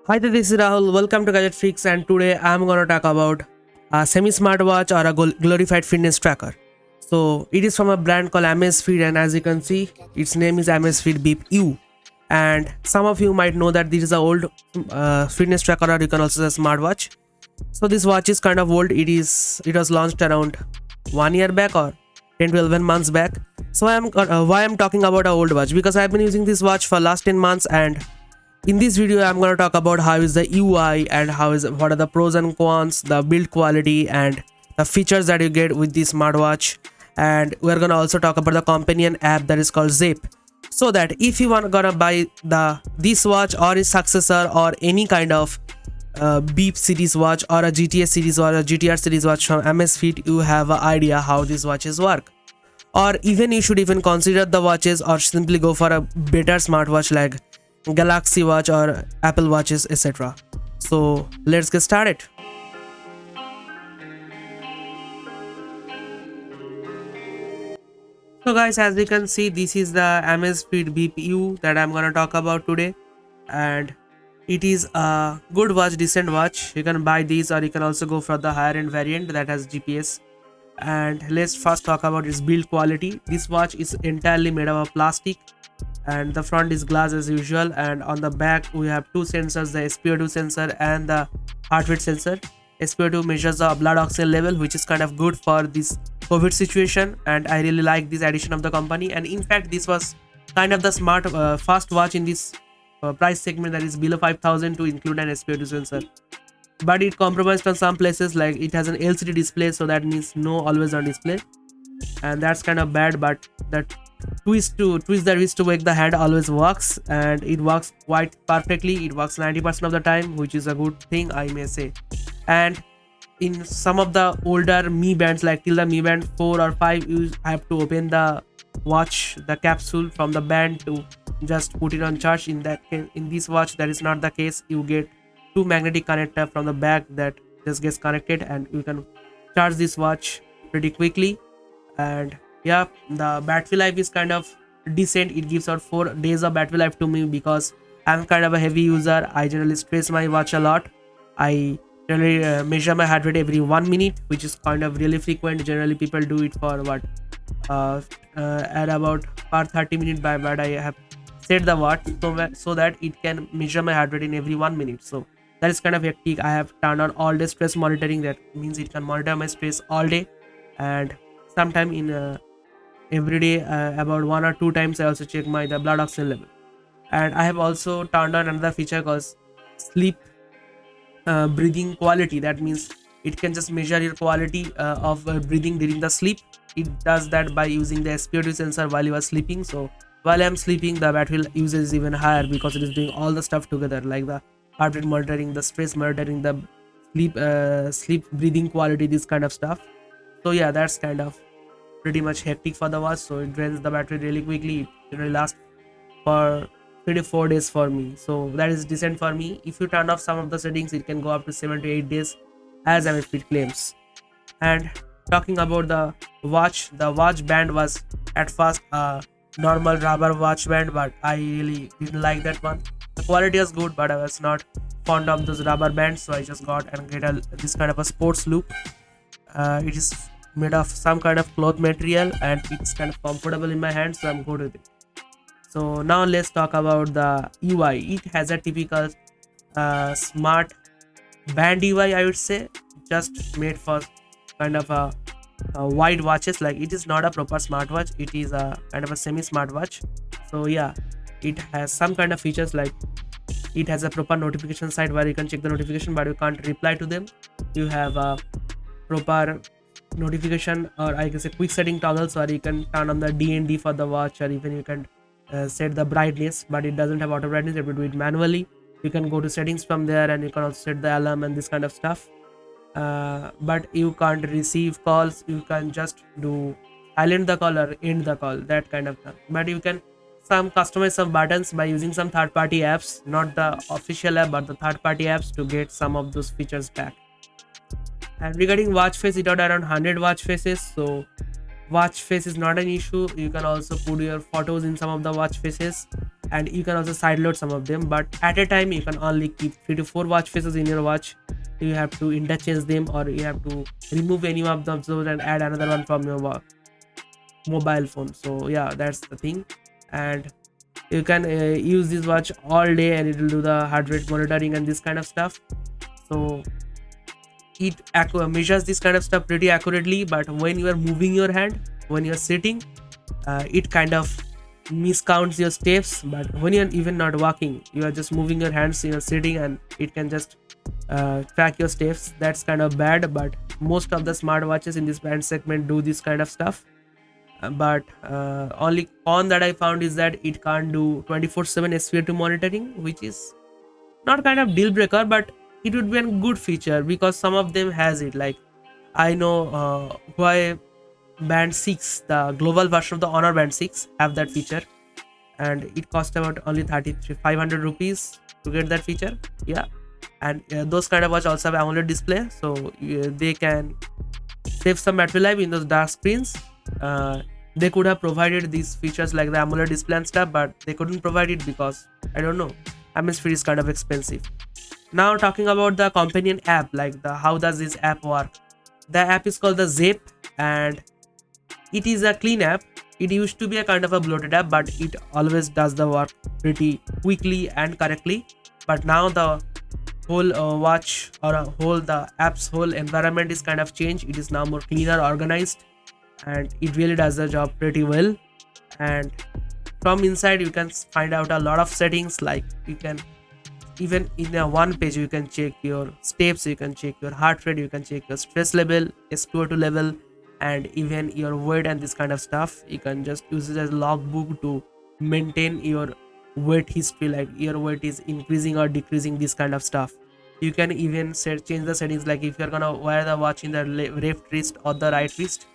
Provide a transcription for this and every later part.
Hi there, this is Rahul. Welcome to Gadget Freaks, and today I'm gonna talk about a semi-smartwatch or a glorified fitness tracker. So it is from a brand called Amazfit, and as you can see, its name is Amazfit Bip U. And some of you might know that this is an old fitness tracker, or you can also say smartwatch. So this watch is kind of old. It was launched around 1 year back or 10 to 11 months back. So why I'm talking about a old watch, because I've been using this watch for last 10 months, and in this video I'm going to talk about how is the UI and what are the pros and cons, the build quality and the features that you get with this smartwatch. And we're going to also talk about the companion app that is called Zip, so that if you want gonna buy this watch or its successor or any kind of Beep series watch or a GTS series or a GTR series watch from Amazfit, you have an idea how these watches work. Or even you should even consider the watches or simply go for a better smartwatch like Galaxy Watch or Apple Watches, etc. So let's get started. So guys, as you can see, this is the Amazfit Bip U that I'm gonna talk about today, and it is a good watch, decent watch. You can buy these, or you can also go for the higher end variant that has GPS. And let's first talk about its build quality. This watch is entirely made of plastic, and the front is glass as usual, and on the back we have two sensors, the SpO2 sensor and the heart rate sensor. SpO2 measures the blood oxygen level, which is kind of good for this COVID situation, and I really like this addition of the company. And in fact, this was kind of the smart fast watch in this price segment that is below 5,000 to include an SpO2 sensor. But it compromised on some places, like it has an LCD display, so that means no always on display, and that's kind of bad. But that twist the wrist to wake the hand always works, and it works quite perfectly. It works 90% of the time, which is a good thing, I may say. And in some of the older Mi bands, like till the Mi Band 4 or 5, you have to open the watch, the capsule from the band to just put it on charge. In this watch, that is not the case. You get two magnetic connector from the back that just gets connected, and you can charge this watch pretty quickly. And yeah, the battery life is kind of decent. It gives out 4 days of battery life to me, because I'm kind of a heavy user. I generally stress my watch a lot. I generally measure my heart rate every 1 minute, which is kind of really frequent. Generally people do it for what at about per 30 minutes, but I have set the watch so that it can measure my heart rate in every 1 minute. So that is kind of hectic. I have turned on all day stress monitoring. That means it can monitor my stress all day, and sometime in every day, about 1 or 2 times, I also check the blood oxygen level. And I have also turned on another feature called sleep breathing quality. That means it can just measure your quality of breathing during the sleep. It does that by using the SpO2 sensor while you are sleeping. So while I'm sleeping, the battery usage is even higher, because it is doing all the stuff together, like the heart rate monitoring, the stress monitoring, the sleep breathing quality, this kind of stuff. So yeah, that's kind of pretty much hectic for the watch. So it drains the battery really quickly. It generally lasts for 3 to 4 days for me, so that is decent for me. If you turn off some of the settings, it can go up to 7 to 8 days, as Amazfit claims. And talking about the watch band was at first a normal rubber watch band, but I really didn't like that one. The quality was good, but I was not fond of those rubber bands, so I just got and get this kind of a sports look. It is made of some kind of cloth material, and it's kind of comfortable in my hands, so I'm good with it. So now let's talk about the UI. It has a typical smart band UI, I would say, just made for kind of a wide watches. Like, it is not a proper smartwatch, it is a kind of a semi smartwatch. So yeah, it has some kind of features, like it has a proper notification side where you can check the notification, but you can't reply to them. You have a proper notification, or I can say quick setting toggles, where you can turn on the DND for the watch, or even you can set the brightness, but it doesn't have auto brightness. You have to do it manually. You can go to settings from there, and you can also set the alarm and this kind of stuff. But you can't receive calls. You can just do silent the call or end the call, that kind of thing. But you can customize some buttons by using some third-party apps, not the official app, but the third-party apps, to get some of those features back. And regarding watch face, it had around 100 watch faces, so watch face is not an issue. You can also put your photos in some of the watch faces. and you can also sideload some of them, but at a time you can only keep 3 to 4 watch faces in your watch. You have to interchange them, or you have to remove any of those and add another one from your mobile phone. So yeah, that's the thing. And you can use this watch all day and it will do the heart rate monitoring and this kind of stuff. So it measures this kind of stuff pretty accurately, but when you are moving your hand, when you're sitting, it kind of miscounts your steps. But when you're even not walking, you are just moving your hands, you're sitting, and it can just track your steps. That's kind of bad, but most of the smartwatches in this brand segment do this kind of stuff. But only con that I found is that it can't do 24/7 SPO2 monitoring, which is not kind of deal breaker, but it would be a good feature because some of them has it. Like I know why Band 6, the global version of the Honor Band 6, have that feature, and it cost about only 500 rupees to get that feature. Yeah, and those kind of watch also have AMOLED display, so they can save some battery life in those dark screens. They could have provided these features like the AMOLED display and stuff, but they couldn't provide it because I don't know. Amazfit is kind of expensive. Now talking about the companion app, like the how does this app work? The app is called the Zip, and it is a clean app. It used to be a kind of a bloated app, but it always does the work pretty quickly and correctly. But now the whole watch or whole the app's whole environment is kind of changed. It is now more cleaner, organized, and it really does the job pretty well. And from inside you can find out a lot of settings, like you can even in a one page you can check your steps, you can check your heart rate, you can check your stress level, SpO2 level, and even your weight and this kind of stuff. You can just use it as logbook to maintain your weight history, like your weight is increasing or decreasing, this kind of stuff. You can even change the settings, like if you're gonna wear the watch in the left wrist or the right wrist.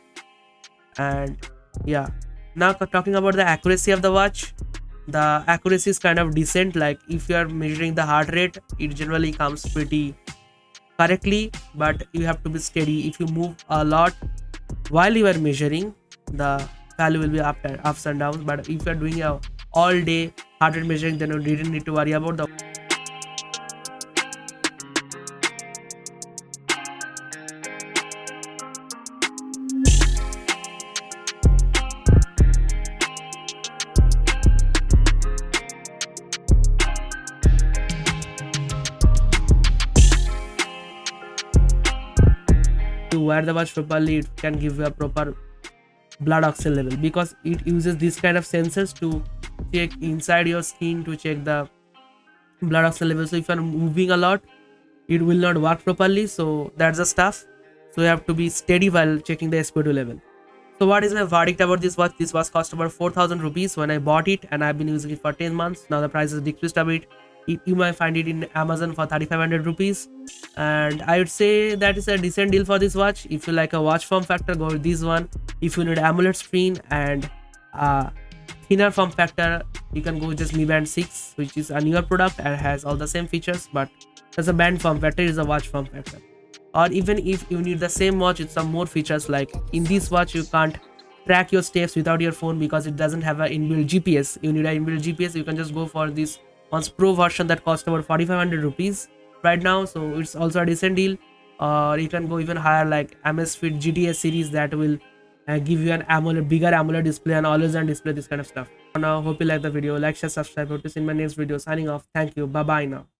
And yeah, now talking about the accuracy of the watch, the accuracy is kind of decent. Like if you are measuring the heart rate, it generally comes pretty correctly, but you have to be steady. If you move a lot while you are measuring, the value will be ups and downs. But if you are doing a all day heart rate measuring, then you didn't need to worry about the. To wear the watch properly, it can give you a proper blood oxygen level, because it uses this kind of sensors to check inside your skin to check the blood oxygen level. So if you are moving a lot, it will not work properly. So that's the stuff. So you have to be steady while checking the SpO2 level. So what is my verdict about this watch? This watch cost about 4,000 rupees when I bought it, and I've been using it for 10 months. Now the price has decreased a bit. You might find it in Amazon for 3,500 rupees, and I would say that is a decent deal for this watch. If you like a watch form factor, go with this one. If you need AMOLED screen and thinner form factor, you can go with just Mi Band 6, which is a newer product and has all the same features, but as a band form factor, is a watch form factor. Or even if you need the same watch with some more features, like in this watch you can't track your steps without your phone because it doesn't have an inbuilt GPS. You need an inbuilt GPS. You can just go for this one's pro version that costs about 4,500 rupees right now, so it's also a decent deal. Or you can go even higher, like Amazfit GTS series, that will give you an AMOLED, bigger AMOLED display and always on display, this kind of stuff. Now hope you like the video. Like, share, subscribe. Hope to see in my next video. Signing off. Thank you. Bye bye now.